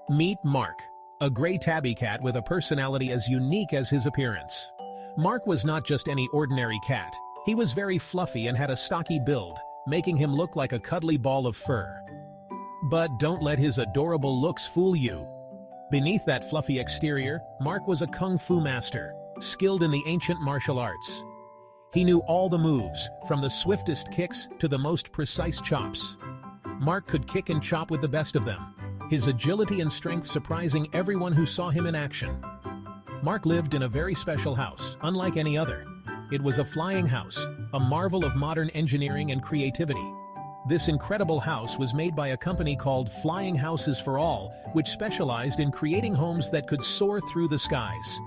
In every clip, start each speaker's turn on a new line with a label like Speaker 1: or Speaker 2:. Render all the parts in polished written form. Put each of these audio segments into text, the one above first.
Speaker 1: Meet Mark, a gray tabby cat with a personality as unique as his appearance. Mark was not just any ordinary cat. He was very fluffy and had a stocky build, making him look like a cuddly ball of fur. But don't let his adorable looks fool you. Beneath that fluffy exterior, Mark was a kung fu master, skilled in the ancient martial arts. He knew all the moves, from the swiftest kicks to the most precise chops. Mark could kick and chop with the best of them, his agility and strength surprising everyone who saw him in action. Mark lived in a very special house, unlike any other. It was a flying house, a marvel of modern engineering and creativity. This incredible house was made by a company called Flying Houses for All, which specialized in creating homes that could soar through the skies.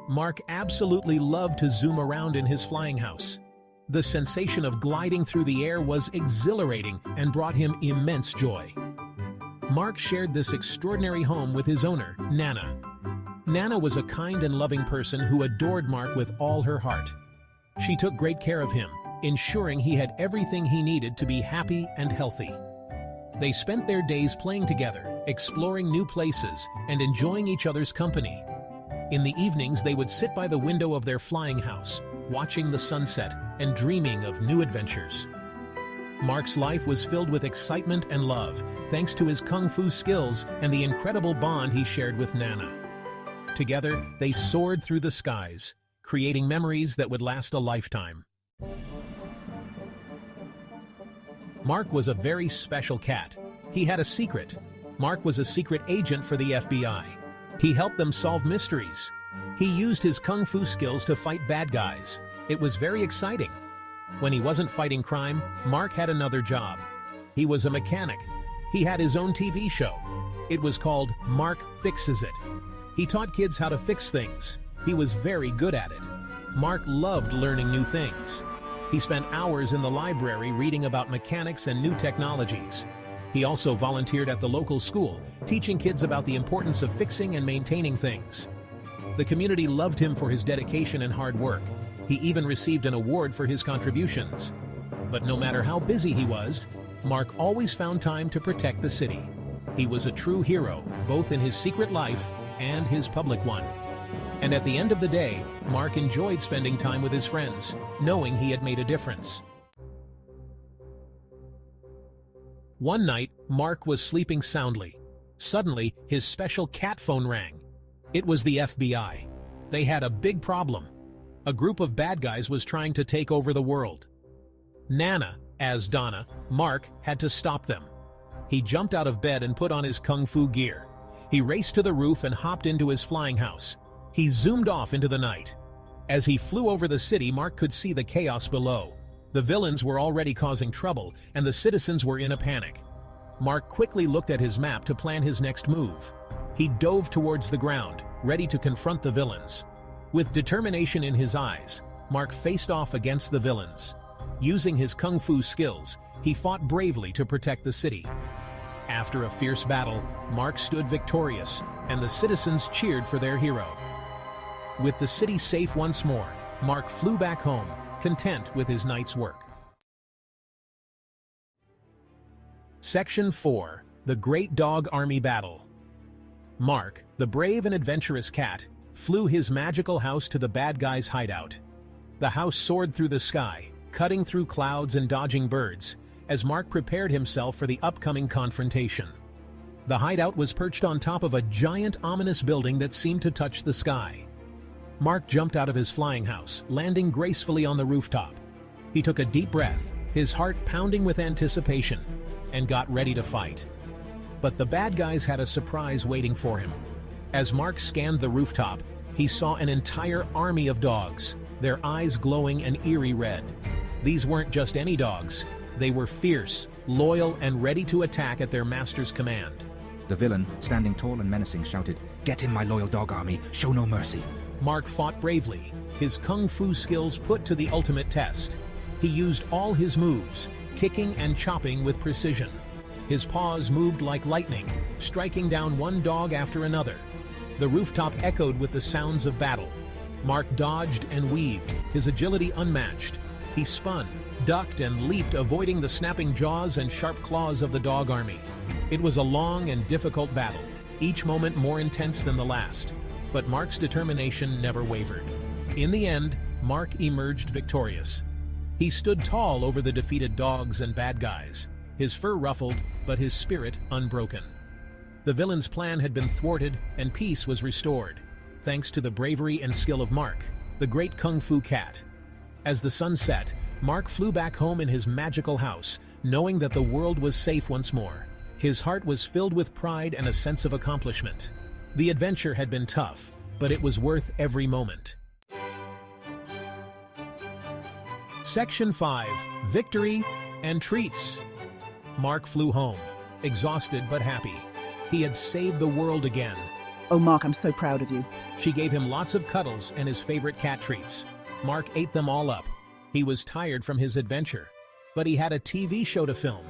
Speaker 1: Mark absolutely loved to zoom around in his flying house. The sensation of gliding through the air was exhilarating and brought him immense joy. Mark shared this extraordinary home with his owner, Nana. Nana was a kind and loving person who adored Mark with all her heart. She took great care of him, ensuring he had everything he needed to be happy and healthy. They spent their days playing together, exploring new places, and enjoying each other's company. In the evenings, they would sit by the window of their flying house, watching the sunset and dreaming of new adventures. Mark's life was filled with excitement and love, thanks to his kung fu skills and the incredible bond he shared with Nana. Together, they soared through the skies, creating memories that would last a lifetime. Mark was a very special cat. He had a secret. Mark was a secret agent for the FBI. He helped them solve mysteries. He used his kung fu skills to fight bad guys. It was very exciting. When he wasn't fighting crime, Mark had another job. He was a mechanic. He had his own TV show. It was called Mark Fixes It. He taught kids how to fix things. He was very good at it. Mark loved learning new things. He spent hours in the library reading about mechanics and new technologies. He also volunteered at the local school, teaching kids about the importance of fixing and maintaining things. The community loved him for his dedication and hard work. He even received an award for his contributions. But no matter how busy he was, Mark always found time to protect the city. He was a true hero, both in his secret life and his public one. And at the end of the day, Mark enjoyed spending time with his friends, knowing he had made a difference. One night, Mark was sleeping soundly. Suddenly, his special cat phone rang. It was the FBI. They had a big problem. A group of bad guys was trying to take over the world. Nana, as Donna, Mark had to stop them. He jumped out of bed and put on his kung fu gear. He raced to the roof and hopped into his flying house. He zoomed off into the night. As he flew over the city, Mark could see the chaos below. The villains were already causing trouble, and the citizens were in a panic. Mark quickly looked at his map to plan his next move. He dove towards the ground, ready to confront the villains. With determination in his eyes, Mark faced off against the villains. Using his kung fu skills, he fought bravely to protect the city. After a fierce battle, Mark stood victorious, and the citizens cheered for their hero. With the city safe once more, Mark flew back home, content with his night's work. Section 4. The Great Dog Army Battle. Mark, the brave and adventurous cat, flew his magical house to the bad guys' hideout. The house soared through the sky, cutting through clouds and dodging birds, as Mark prepared himself for the upcoming confrontation. The hideout was perched on top of a giant, ominous building that seemed to touch the sky. Mark jumped out of his flying house, landing gracefully on the rooftop. He took a deep breath, his heart pounding with anticipation, and got ready to fight. But the bad guys had a surprise waiting for him. As Mark scanned the rooftop, he saw an entire army of dogs, their eyes glowing an eerie red. These weren't just any dogs. They were fierce, loyal, and ready to attack at their master's command.
Speaker 2: The villain, standing tall and menacing, shouted, "Get him, my loyal dog army! Show no mercy!"
Speaker 1: Mark fought bravely, his kung fu skills put to the ultimate test. He used all his moves, kicking and chopping with precision. His paws moved like lightning, striking down one dog after another. The rooftop echoed with the sounds of battle. Mark dodged and weaved, his agility unmatched. He spun, ducked, and leaped, avoiding the snapping jaws and sharp claws of the dog army. It was a long and difficult battle, each moment more intense than the last, but Mark's determination never wavered. In the end, Mark emerged victorious. He stood tall over the defeated dogs and bad guys, his fur ruffled, but his spirit unbroken. The villain's plan had been thwarted, and peace was restored, thanks to the bravery and skill of Mark, the great Kung Fu cat. As the sun set, Mark flew back home in his magical house, knowing that the world was safe once more. His heart was filled with pride and a sense of accomplishment. The adventure had been tough, but it was worth every moment. Section 5. Victory and Treats. Mark flew home, exhausted but happy. He had saved the world again.
Speaker 3: Oh, Mark, I'm so proud of you.
Speaker 1: She gave him lots of cuddles and his favorite cat treats. Mark ate them all up. He was tired from his adventure, but he had a TV show to film.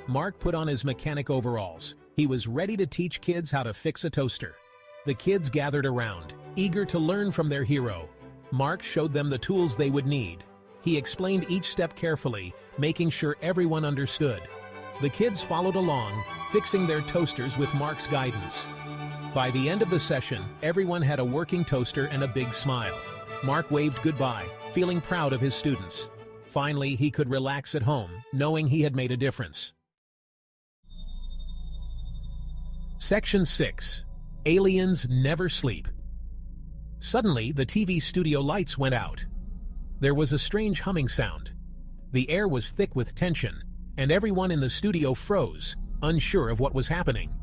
Speaker 1: Mark put on his mechanic overalls. He was ready to teach kids how to fix a toaster. The kids gathered around, eager to learn from their hero. Mark showed them the tools they would need. He explained each step carefully, making sure everyone understood. The kids followed along, fixing their toasters with Mark's guidance. By the end of the session, everyone had a working toaster and a big smile. Mark waved goodbye, feeling proud of his students. Finally, he could relax at home, knowing he had made a difference. Section 6. Aliens never sleep. Suddenly, the TV studio lights went out. There was a strange humming sound. The air was thick with tension, and everyone in the studio froze, unsure of what was happening.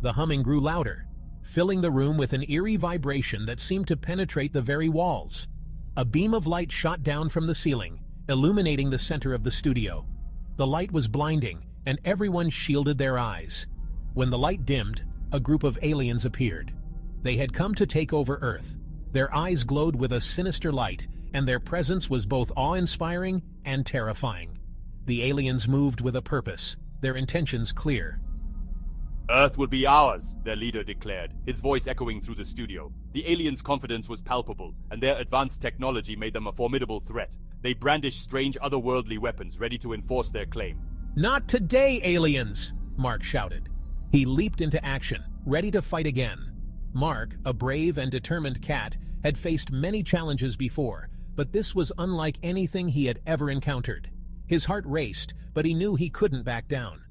Speaker 1: The humming grew louder, filling the room with an eerie vibration that seemed to penetrate the very walls. A beam of light shot down from the ceiling, illuminating the center of the studio. The light was blinding, and everyone shielded their eyes. When the light dimmed, a group of aliens appeared. They had come to take over Earth. Their eyes glowed with a sinister light, and their presence was both awe-inspiring and terrifying. The aliens moved with a purpose, their intentions clear.
Speaker 4: Earth will be ours, their leader declared, his voice echoing through the studio. The aliens' confidence was palpable, and their advanced technology made them a formidable threat. They brandished strange otherworldly weapons, ready to enforce their claim.
Speaker 1: "Not today, aliens!" Mark shouted. He leaped into action, ready to fight again. Mark, a brave and determined cat, had faced many challenges before, but this was unlike anything he had ever encountered. His heart raced, but he knew he couldn't back down.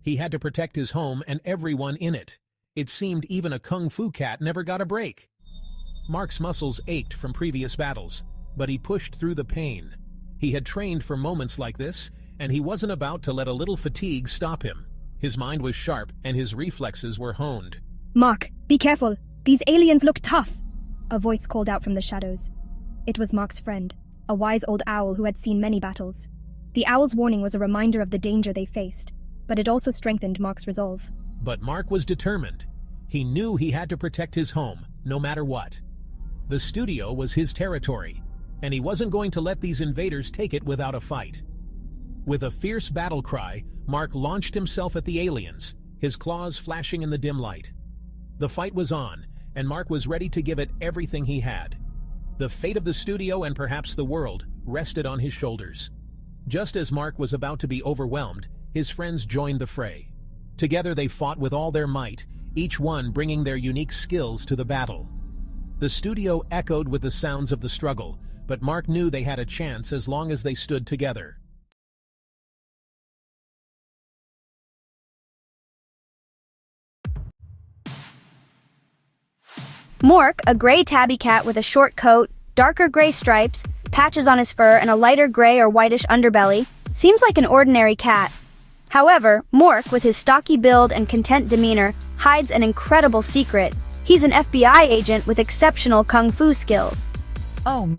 Speaker 1: He had to protect his home and everyone in it. It seemed even a Kung Fu cat never got a break. Mark's muscles ached from previous battles, but he pushed through the pain. He had trained for moments like this, and he wasn't about to let a little fatigue stop him. His mind was sharp, and his reflexes were honed.
Speaker 5: "Mark, be careful. These aliens look tough," a voice called out from the shadows. It was Mark's friend, a wise old owl who had seen many battles. The owl's warning was a reminder of the danger they faced, but it also strengthened Mark's resolve.
Speaker 1: But Mark was determined. He knew he had to protect his home, no matter what. The studio was his territory, and he wasn't going to let these invaders take it without a fight. With a fierce battle cry, Mark launched himself at the aliens, his claws flashing in the dim light. The fight was on, and Mark was ready to give it everything he had. The fate of the studio and perhaps the world rested on his shoulders. Just as Mark was about to be overwhelmed, his friends joined the fray. Together they fought with all their might, each one bringing their unique skills to the battle. The studio echoed with the sounds of the struggle, but Mark knew they had a chance as long as they stood together.
Speaker 6: Mork, a gray tabby cat with a short coat, darker gray stripes, patches on his fur, and a lighter gray or whitish underbelly, seems like an ordinary cat. However, Mork, with his stocky build and content demeanor, hides an incredible secret. He's an FBI agent with exceptional kung fu skills.
Speaker 3: Oh,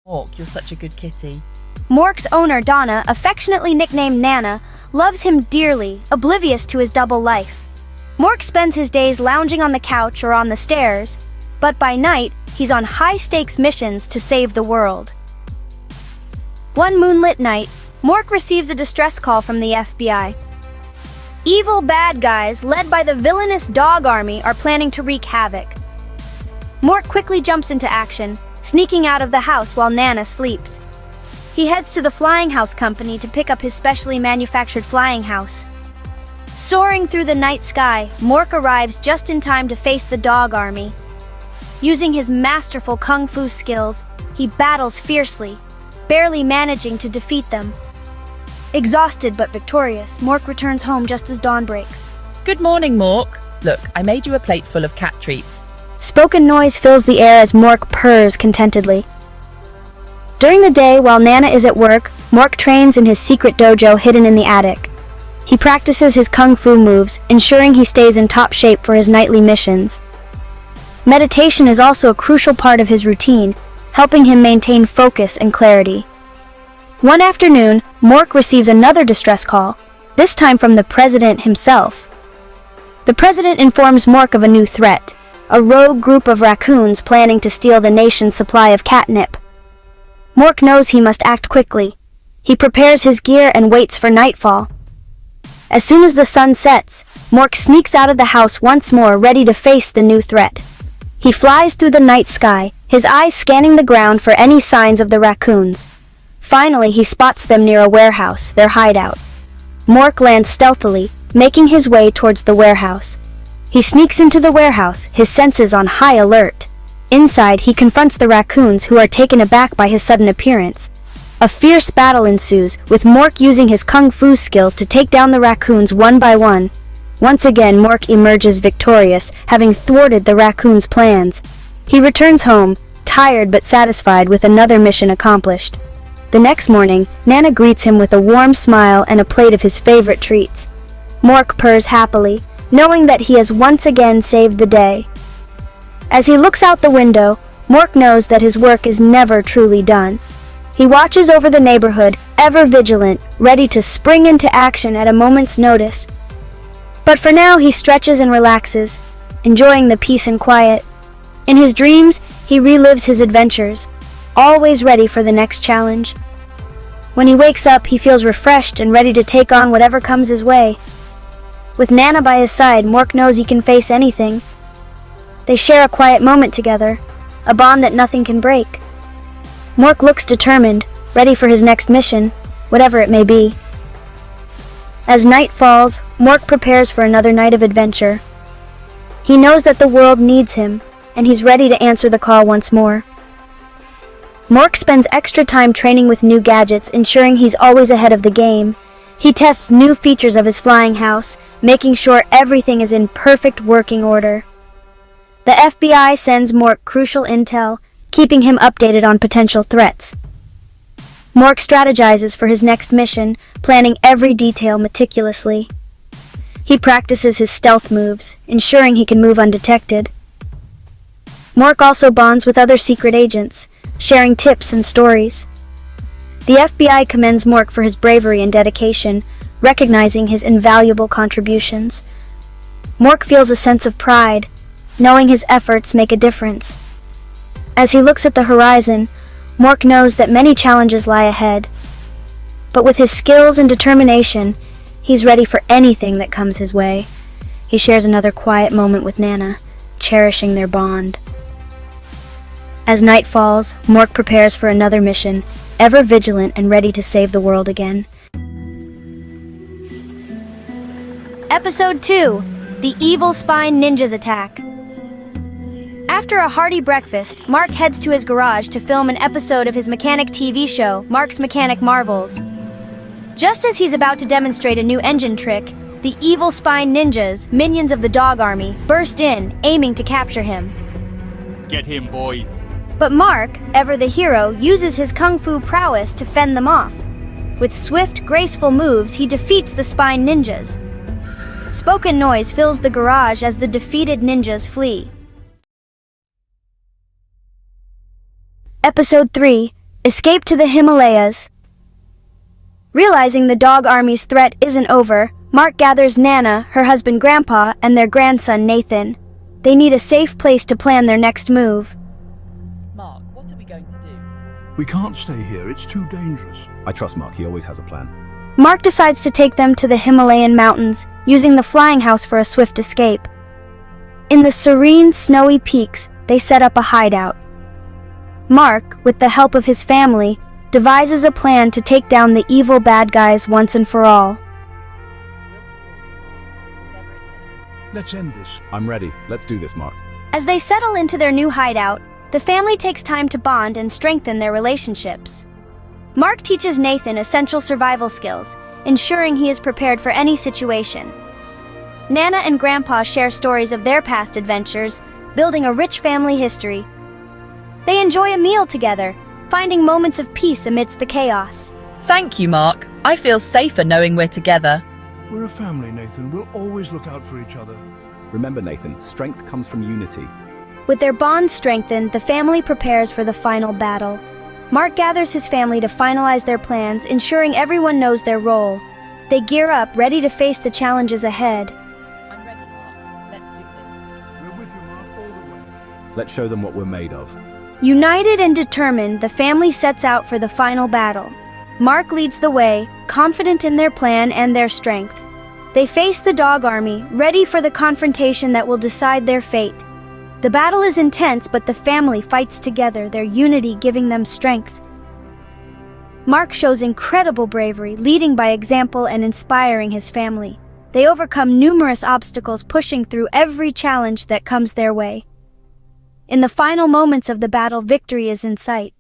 Speaker 3: Mork, you're such a good kitty.
Speaker 6: Mork's owner, Donna, affectionately nicknamed Nana, loves him dearly, oblivious to his double life. Mork spends his days lounging on the couch or on the stairs, but by night, he's on high-stakes missions to save the world. One moonlit night, Mork receives a distress call from the FBI. Evil bad guys, led by the villainous dog army, are planning to wreak havoc. Mork quickly jumps into action, sneaking out of the house while Nana sleeps. He heads to the flying house company to pick up his specially manufactured flying house. Soaring through the night sky, Mork arrives just in time to face the dog army. Using his masterful kung fu skills, he battles fiercely, barely managing to defeat them. Exhausted but victorious, Mork returns home just as dawn breaks.
Speaker 3: Good morning, Mork. Look, I made you a plate full of cat treats.
Speaker 6: Spoken noise fills the air as Mork purrs contentedly. During the day, while Nana is at work, Mork trains in his secret dojo hidden in the attic. He practices his kung fu moves, ensuring he stays in top shape for his nightly missions. Meditation is also a crucial part of his routine, helping him maintain focus and clarity. One afternoon, Mork receives another distress call, this time from the president himself. The president informs Mork of a new threat, a rogue group of raccoons planning to steal the nation's supply of catnip. Mork knows he must act quickly. He prepares his gear and waits for nightfall. As soon as the sun sets, Mork sneaks out of the house once more, ready to face the new threat. He flies through the night sky, his eyes scanning the ground for any signs of the raccoons. Finally, he spots them near a warehouse, their hideout. Mork lands stealthily, making his way towards the warehouse. He sneaks into the warehouse, his senses on high alert. Inside, he confronts the raccoons, who are taken aback by his sudden appearance. A fierce battle ensues, with Mork using his kung fu skills to take down the raccoons one by one. Once again, Mork emerges victorious, having thwarted the raccoons' plans. He returns home, tired but satisfied with another mission accomplished. The next morning, Nana greets him with a warm smile and a plate of his favorite treats. Mork purrs happily, knowing that he has once again saved the day. As he looks out the window, Mork knows that his work is never truly done. He watches over the neighborhood, ever vigilant, ready to spring into action at a moment's notice. But for now, he stretches and relaxes, enjoying the peace and quiet. In his dreams, he relives his adventures, always ready for the next challenge. When he wakes up, he feels refreshed and ready to take on whatever comes his way. With Nana by his side, Mork knows he can face anything. They share a quiet moment together, a bond that nothing can break. Mork looks determined, ready for his next mission, whatever it may be. As night falls, Mork prepares for another night of adventure. He knows that the world needs him, and he's ready to answer the call once more. Mork spends extra time training with new gadgets, ensuring he's always ahead of the game. He tests new features of his flying house, making sure everything is in perfect working order. The FBI sends Mork crucial intel, keeping him updated on potential threats. Mork strategizes for his next mission, planning every detail meticulously. He practices his stealth moves, ensuring he can move undetected. Mork also bonds with other secret agents, sharing tips and stories. The FBI commends Mork for his bravery and dedication, recognizing his invaluable contributions. Mork feels a sense of pride, knowing his efforts make a difference. As he looks at the horizon, Mork knows that many challenges lie ahead. But with his skills and determination, he's ready for anything that comes his way. He shares another quiet moment with Nana, cherishing their bond. As night falls, Mork prepares for another mission, ever vigilant and ready to save the world again. Episode 2: The Evil Spine Ninjas Attack. After a hearty breakfast, Mark heads to his garage to film an episode of his mechanic TV show, Mark's Mechanic Marvels. Just as he's about to demonstrate a new engine trick, the Evil Spine Ninjas, minions of the dog army, burst in, aiming to capture him.
Speaker 4: Get him, boys.
Speaker 6: But Mark, ever the hero, uses his kung fu prowess to fend them off. With swift, graceful moves, he defeats the Spine Ninjas. Spoken noise fills the garage as the defeated ninjas flee. Episode 3: Escape to the Himalayas. Realizing the dog army's threat isn't over, Mark gathers Nana, her husband Grandpa, and their grandson Nathan. They need a safe place to plan their next move.
Speaker 3: Mark, what are we going to do?
Speaker 7: We can't stay here, it's too dangerous.
Speaker 8: I trust Mark, he always has a plan.
Speaker 6: Mark decides to take them to the Himalayan mountains, using the flying house for a swift escape. In the serene, snowy peaks, they set up a hideout. Mark, with the help of his family, devises a plan to take down the evil bad guys once and for all.
Speaker 7: Let's end this.
Speaker 8: I'm ready. Let's do this, Mark.
Speaker 6: As they settle into their new hideout, the family takes time to bond and strengthen their relationships. Mark teaches Nathan essential survival skills, ensuring he is prepared for any situation. Nana and Grandpa share stories of their past adventures, building a rich family history. They enjoy a meal together, finding moments of peace amidst the chaos.
Speaker 3: Thank you, Mark. I feel safer knowing we're together.
Speaker 7: We're a family, Nathan. We'll always look out for each other.
Speaker 8: Remember, Nathan, strength comes from unity.
Speaker 6: With their bond strengthened, the family prepares for the final battle. Mark gathers his family to finalize their plans, ensuring everyone knows their role. They gear up, ready to face the challenges ahead.
Speaker 3: I'm ready, Mark. Let's do this.
Speaker 7: We're with you, Mark, all the way.
Speaker 8: Let's show them what we're made of.
Speaker 6: United and determined, the family sets out for the final battle. Mark leads the way, confident in their plan and their strength. They face the dog army, ready for the confrontation that will decide their fate. The battle is intense, but the family fights together, their unity giving them strength. Mark shows incredible bravery, leading by example and inspiring his family. They overcome numerous obstacles, pushing through every challenge that comes their way. In the final moments of the battle, victory is in sight.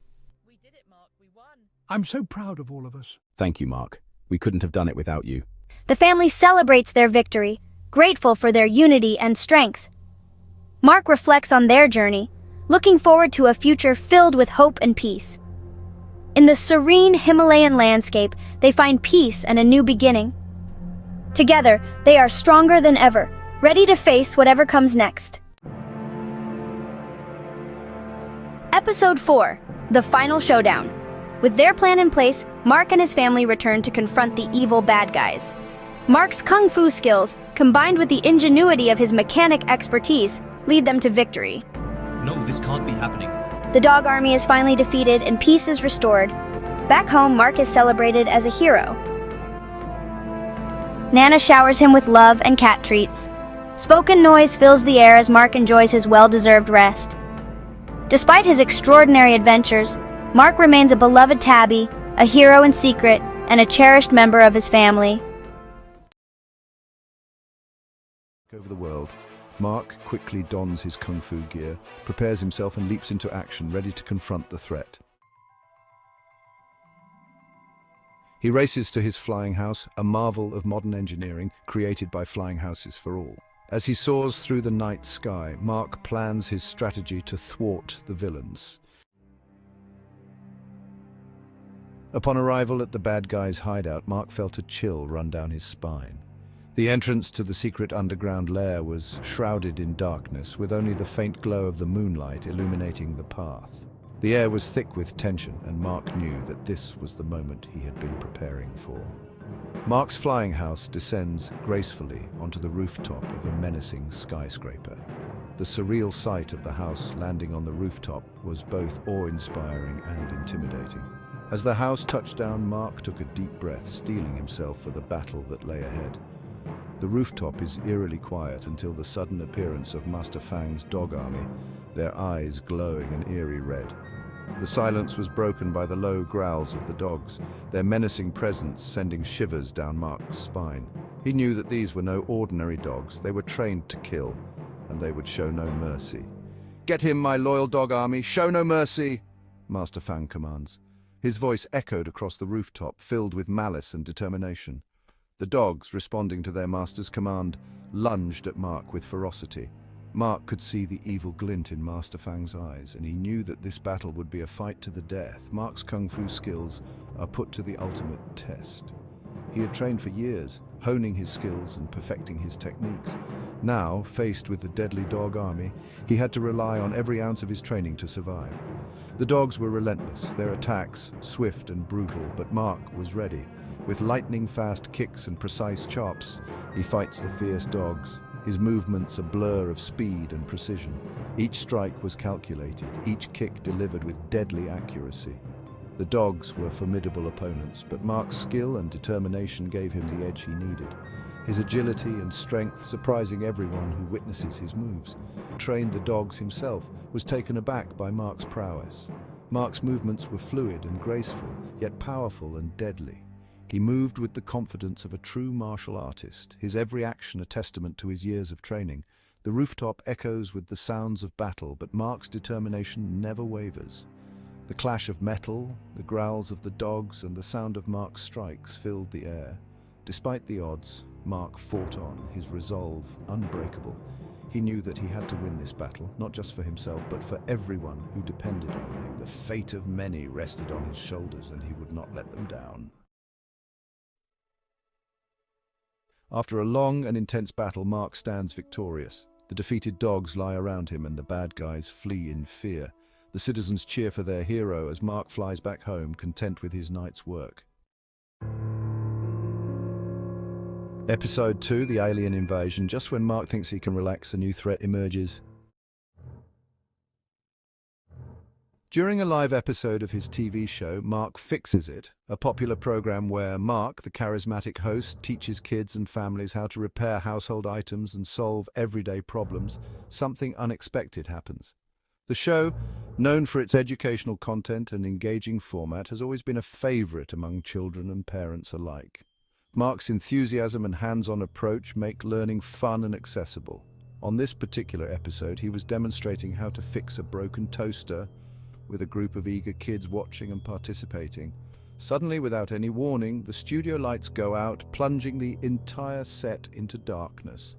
Speaker 3: We did it, Mark. We won.
Speaker 7: I'm so proud of all of us.
Speaker 8: Thank you, Mark. We couldn't have done it without you.
Speaker 6: The family celebrates their victory, grateful for their unity and strength. Mark reflects on their journey, looking forward to a future filled with hope and peace. In the serene Himalayan landscape, they find peace and a new beginning. Together, they are stronger than ever, ready to face whatever comes next. Episode 4, The Final Showdown. With their plan in place, Mark and his family return to confront the evil bad guys. Mark's kung fu skills, combined with the ingenuity of his mechanic expertise, lead them to victory.
Speaker 9: No, this can't be happening.
Speaker 6: The dog army is finally defeated and peace is restored. Back home, Mark is celebrated as a hero. Nana showers him with love and cat treats. Spoken noise fills the air as Mark enjoys his well-deserved rest. Despite his extraordinary adventures, Mark remains a beloved tabby, a hero in secret, and a cherished member of his family.
Speaker 2: Over the world, Mark quickly dons his kung fu gear, prepares himself and leaps into action, ready to confront the threat. He races to his flying house, a marvel of modern engineering created by flying houses for all. As he soars through the night sky, Mark plans his strategy to thwart the villains. Upon arrival at the bad guy's hideout, Mark felt a chill run down his spine. The entrance to the secret underground lair was shrouded in darkness, with only the faint glow of the moonlight illuminating the path. The air was thick with tension, and Mark knew that this was the moment he had been preparing for. Mark's flying house descends gracefully onto the rooftop of a menacing skyscraper. The surreal sight of the house landing on the rooftop was both awe-inspiring and intimidating. As the house touched down, Mark took a deep breath, steeling himself for the battle that lay ahead. The rooftop is eerily quiet until the sudden appearance of Master Fang's dog army, their eyes glowing an eerie red. The silence was broken by the low growls of the dogs, their menacing presence sending shivers down Mark's spine. He knew that these were no ordinary dogs. They were trained to kill, and they would show no mercy. "Get him, my loyal dog army! Show no mercy!" Master Fang commands. His voice echoed across the rooftop, filled with malice and determination. The dogs, responding to their master's command, lunged at Mark with ferocity. Mark could see the evil glint in Master Fang's eyes, and he knew that this battle would be a fight to the death. Mark's kung fu skills are put to the ultimate test. He had trained for years, honing his skills and perfecting his techniques. Now, faced with the deadly dog army, he had to rely on every ounce of his training to survive. The dogs were relentless, their attacks swift and brutal, but Mark was ready. With lightning-fast kicks and precise chops, he fights the fierce dogs, his movements a blur of speed and precision. Each strike was calculated, each kick delivered with deadly accuracy. The dogs were formidable opponents, but Mark's skill and determination gave him the edge he needed. His agility and strength surprising everyone who witnesses his moves. Trained the dogs himself, was taken aback by Mark's prowess. Mark's movements were fluid and graceful, yet powerful and deadly. He moved with the confidence of a true martial artist, his every action a testament to his years of training. The rooftop echoes with the sounds of battle, but Mark's determination never wavers. The clash of metal, the growls of the dogs, and the sound of Mark's strikes filled the air. Despite the odds, Mark fought on, his resolve unbreakable. He knew that he had to win this battle, not just for himself, but for everyone who depended on him. The fate of many rested on his shoulders, and he would not let them down. After a long and intense battle, Mark stands victorious. The defeated dogs lie around him, and the bad guys flee in fear. The citizens cheer for their hero as Mark flies back home, content with his night's work. Episode 2, the alien invasion. Just when Mark thinks he can relax, a new threat emerges. During a live episode of his TV show, Mark Fixes It, a popular program where Mark, the charismatic host, teaches kids and families how to repair household items and solve everyday problems, something unexpected happens. The show, known for its educational content and engaging format, has always been a favorite among children and parents alike. Mark's enthusiasm and hands-on approach make learning fun and accessible. On this particular episode, he was demonstrating how to fix a broken toaster, with a group of eager kids watching and participating. Suddenly, without any warning, the studio lights go out, plunging the entire set into darkness.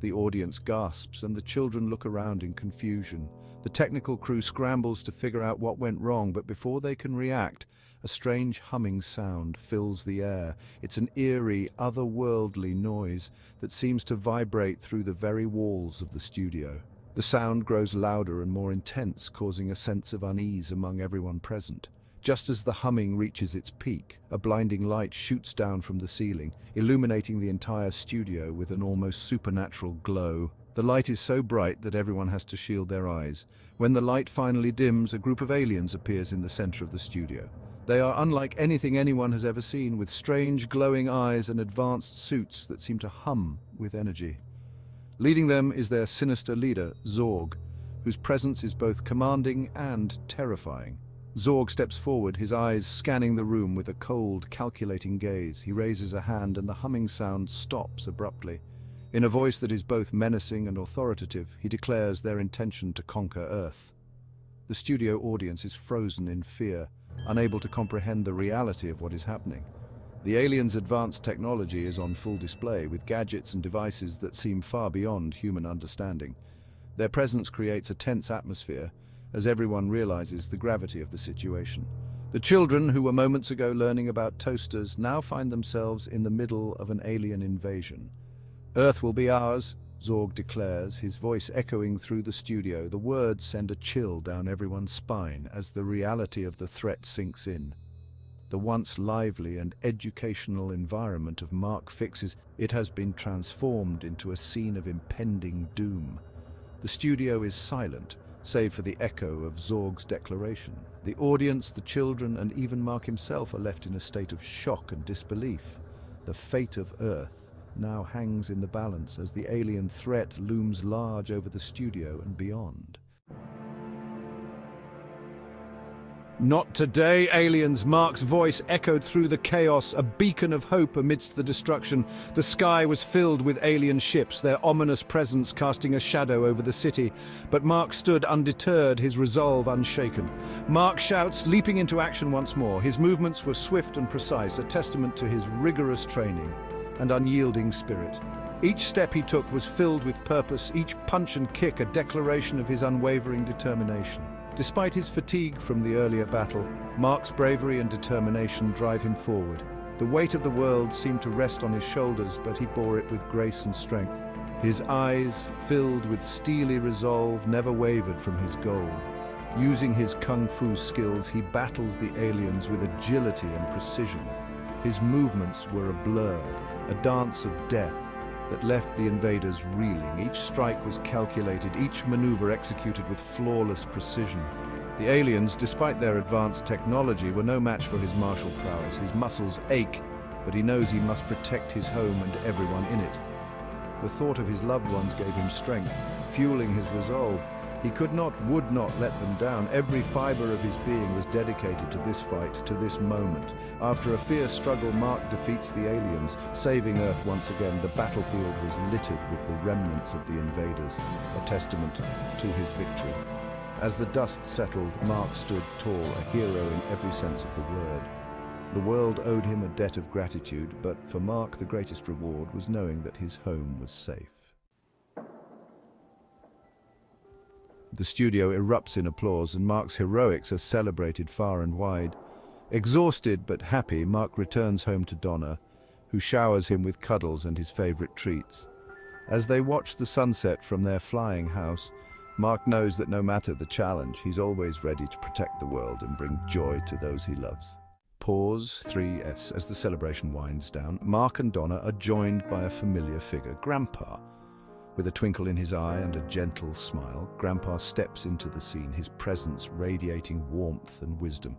Speaker 2: The audience gasps, and the children look around in confusion. The technical crew scrambles to figure out what went wrong, but before they can react, a strange humming sound fills the air. It's an eerie, otherworldly noise that seems to vibrate through the very walls of the studio. The sound grows louder and more intense, causing a sense of unease among everyone present. Just as the humming reaches its peak, a blinding light shoots down from the ceiling, illuminating the entire studio with an almost supernatural glow. The light is so bright that everyone has to shield their eyes. When the light finally dims, a group of aliens appears in the center of the studio. They are unlike anything anyone has ever seen, with strange glowing eyes and advanced suits that seem to hum with energy. Leading them is their sinister leader, Zorg, whose presence is both commanding and terrifying. Zorg steps forward, his eyes scanning the room with a cold, calculating gaze. He raises a hand and the humming sound stops abruptly. In a voice that is both menacing and authoritative, he declares their intention to conquer Earth. The studio audience is frozen in fear, unable to comprehend the reality of what is happening. The aliens' advanced technology is on full display, with gadgets and devices that seem far beyond human understanding. Their presence creates a tense atmosphere, as everyone realizes the gravity of the situation. The children, who were moments ago learning about toasters, now find themselves in the middle of an alien invasion. "Earth will be ours," Zorg declares, his voice echoing through the studio. The words send a chill down everyone's spine as the reality of the threat sinks in. The once lively and educational environment of Mark Fixes It has been transformed into a scene of impending doom. The studio is silent, save for the echo of Zorg's declaration. The audience, the children, and even Mark himself are left in a state of shock and disbelief. The fate of Earth now hangs in the balance as the alien threat looms large over the studio and beyond. "Not today, aliens!" Mark's voice echoed through the chaos, a beacon of hope amidst the destruction. The sky was filled with alien ships, their ominous presence casting a shadow over the city. But Mark stood undeterred, his resolve unshaken. Mark shouts, leaping into action once more. His movements were swift and precise, a testament to his rigorous training and unyielding spirit. Each step he took was filled with purpose, each punch and kick a declaration of his unwavering determination. Despite his fatigue from the earlier battle, Mark's bravery and determination drive him forward. The weight of the world seemed to rest on his shoulders, but he bore it with grace and strength. His eyes, filled with steely resolve, never wavered from his goal. Using his kung fu skills, he battles the aliens with agility and precision. His movements were a blur, a dance of death that left the invaders reeling. Each strike was calculated, each maneuver executed with flawless precision. The aliens, despite their advanced technology, were no match for his martial prowess. His muscles ache, but he knows he must protect his home and everyone in it. The thought of his loved ones gave him strength, fueling his resolve. He could not, would not let them down. Every fiber of his being was dedicated to this fight, to this moment. After a fierce struggle, Mark defeats the aliens, saving Earth once again. The battlefield was littered with the remnants of the invaders, a testament to his victory. As the dust settled, Mark stood tall, a hero in every sense of the word. The world owed him a debt of gratitude, but for Mark the greatest reward was knowing that his home was safe. The studio erupts in applause, and Mark's heroics are celebrated far and wide. Exhausted but happy, Mark returns home to Donna, who showers him with cuddles and his favorite treats. As they watch the sunset from their flying house, Mark knows that no matter the challenge, he's always ready to protect the world and bring joy to those he loves. Pause 3S. As the celebration winds down, Mark and Donna are joined by a familiar figure, Grandpa. With a twinkle in his eye and a gentle smile, Grandpa steps into the scene, his presence radiating warmth and wisdom.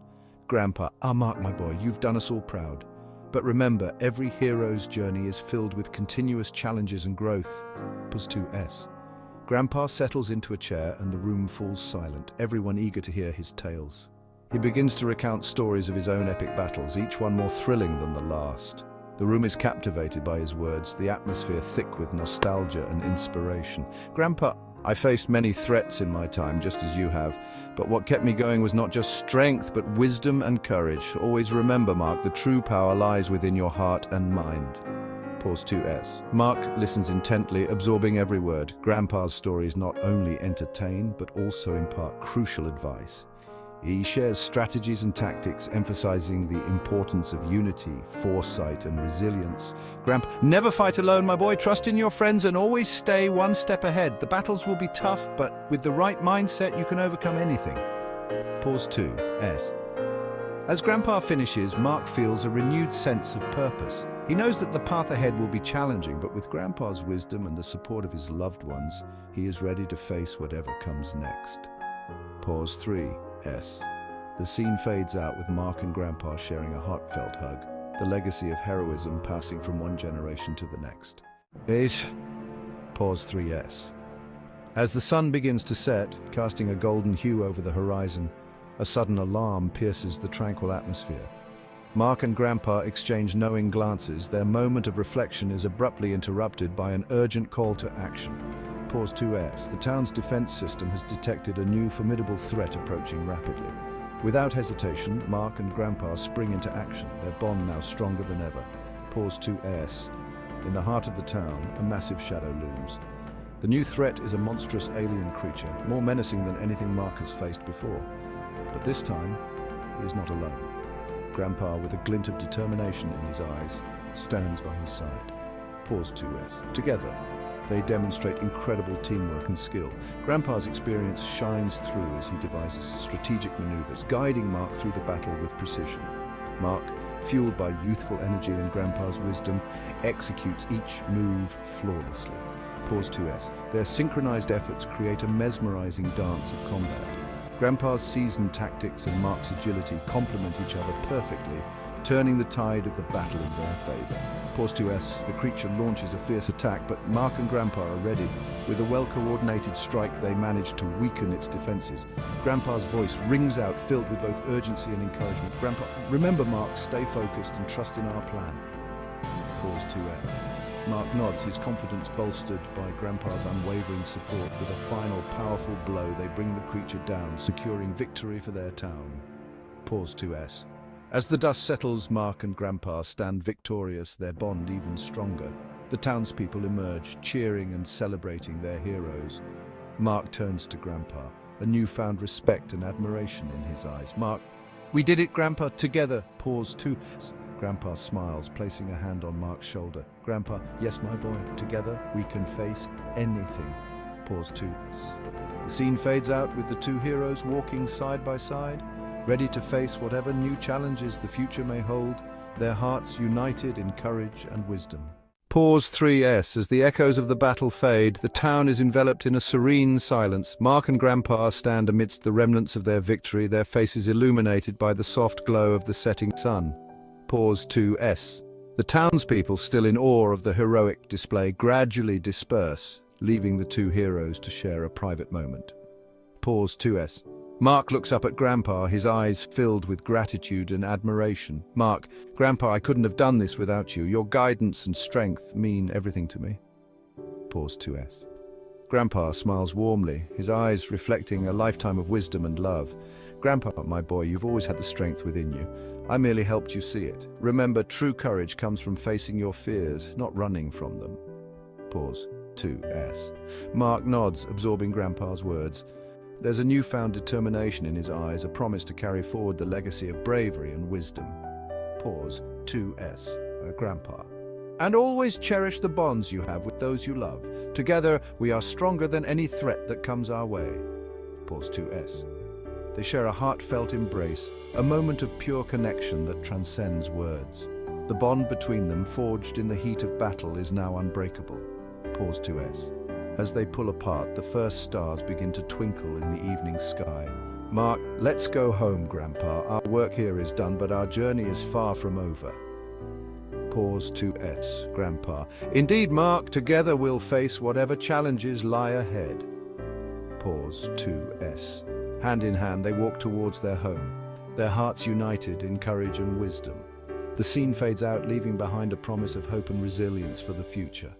Speaker 2: Grandpa, Mark, my boy, you've done us all proud. But remember, every hero's journey is filled with continuous challenges and growth. Pause 2S. Grandpa settles into a chair and the room falls silent, everyone eager to hear his tales. He begins to recount stories of his own epic battles, each one more thrilling than the last. The room is captivated by his words, the atmosphere thick with nostalgia and inspiration. Grandpa, I faced many threats in my time, just as you have, but what kept me going was not just strength, but wisdom and courage. Always remember, Mark, the true power lies within your heart and mind. Pause 2S. Mark listens intently, absorbing every word. Grandpa's stories not only entertain, but also impart crucial advice. He shares strategies and tactics, emphasizing the importance of unity, foresight, and resilience. Grandpa, never fight alone, my boy. Trust in your friends and always stay one step ahead. The battles will be tough, but with the right mindset, you can overcome anything. Pause 2S. As Grandpa finishes, Mark feels a renewed sense of purpose. He knows that the path ahead will be challenging, but with Grandpa's wisdom and the support of his loved ones, he is ready to face whatever comes next. Pause 3S. The scene fades out with Mark and Grandpa sharing a heartfelt hug, the legacy of heroism passing from one generation to the next. Pause 3S. As the sun begins to set, casting a golden hue over the horizon, a sudden alarm pierces the tranquil atmosphere. Mark and Grandpa exchange knowing glances. Their moment of reflection is abruptly interrupted by an urgent call to action. Pause 2S. The town's defense system has detected a new formidable threat approaching rapidly. Without hesitation, Mark and Grandpa spring into action, their bond now stronger than ever. Pause 2S. In the heart of the town, a massive shadow looms. The new threat is a monstrous alien creature, more menacing than anything Mark has faced before. But this time, he is not alone. Grandpa, with a glint of determination in his eyes, stands by his side. Pause 2S. Together, they demonstrate incredible teamwork and skill. Grandpa's experience shines through as he devises strategic maneuvers, guiding Mark through the battle with precision. Mark, fueled by youthful energy and Grandpa's wisdom, executes each move flawlessly. Pause 2S. Their synchronized efforts create a mesmerizing dance of combat. Grandpa's seasoned tactics and Mark's agility complement each other perfectly, turning the tide of the battle in their favor. Pause 2S. The creature launches a fierce attack, but Mark and Grandpa are ready. With a well-coordinated strike, they manage to weaken its defenses. Grandpa's voice rings out, filled with both urgency and encouragement. Grandpa, remember, Mark, stay focused and trust in our plan. Pause 2S. Mark nods, his confidence bolstered by Grandpa's unwavering support. With a final powerful blow, they bring the creature down, securing victory for their town. Pause 2S. As the dust settles, Mark and Grandpa stand victorious, their bond even stronger. The townspeople emerge, cheering and celebrating their heroes. Mark turns to Grandpa, a newfound respect and admiration in his eyes. Mark, we did it, Grandpa, together. Pause 2S. Grandpa smiles, placing a hand on Mark's shoulder. Grandpa, yes, my boy, together we can face anything. Pause 2S. The scene fades out with the two heroes walking side by side, ready to face whatever new challenges the future may hold, their hearts united in courage and wisdom. Pause 3S. As the echoes of the battle fade, the town is enveloped in a serene silence. Mark and Grandpa stand amidst the remnants of their victory, their faces illuminated by the soft glow of the setting sun. Pause 2S. The townspeople, still in awe of the heroic display, gradually disperse, leaving the two heroes to share a private moment. Pause 2S. Mark looks up at Grandpa, his eyes filled with gratitude and admiration. Mark, Grandpa, I couldn't have done this without you. Your guidance and strength mean everything to me. Pause 2S. Grandpa smiles warmly, his eyes reflecting a lifetime of wisdom and love. Grandpa, my boy, you've always had the strength within you. I merely helped you see it. Remember, true courage comes from facing your fears, not running from them. Pause 2S. Mark nods, absorbing Grandpa's words. There's a newfound determination in his eyes, a promise to carry forward the legacy of bravery and wisdom. Pause 2S. Grandpa. And always cherish the bonds you have with those you love. Together, we are stronger than any threat that comes our way. Pause 2S. They share a heartfelt embrace, a moment of pure connection that transcends words. The bond between them, forged in the heat of battle, is now unbreakable. Pause 2S. As they pull apart, the first stars begin to twinkle in the evening sky. Mark, let's go home, Grandpa. Our work here is done, but our journey is far from over. Pause 2S. Grandpa. Indeed, Mark, together we'll face whatever challenges lie ahead. Pause 2S. Hand in hand, they walk towards their home, their hearts united in courage and wisdom. The scene fades out, leaving behind a promise of hope and resilience for the future.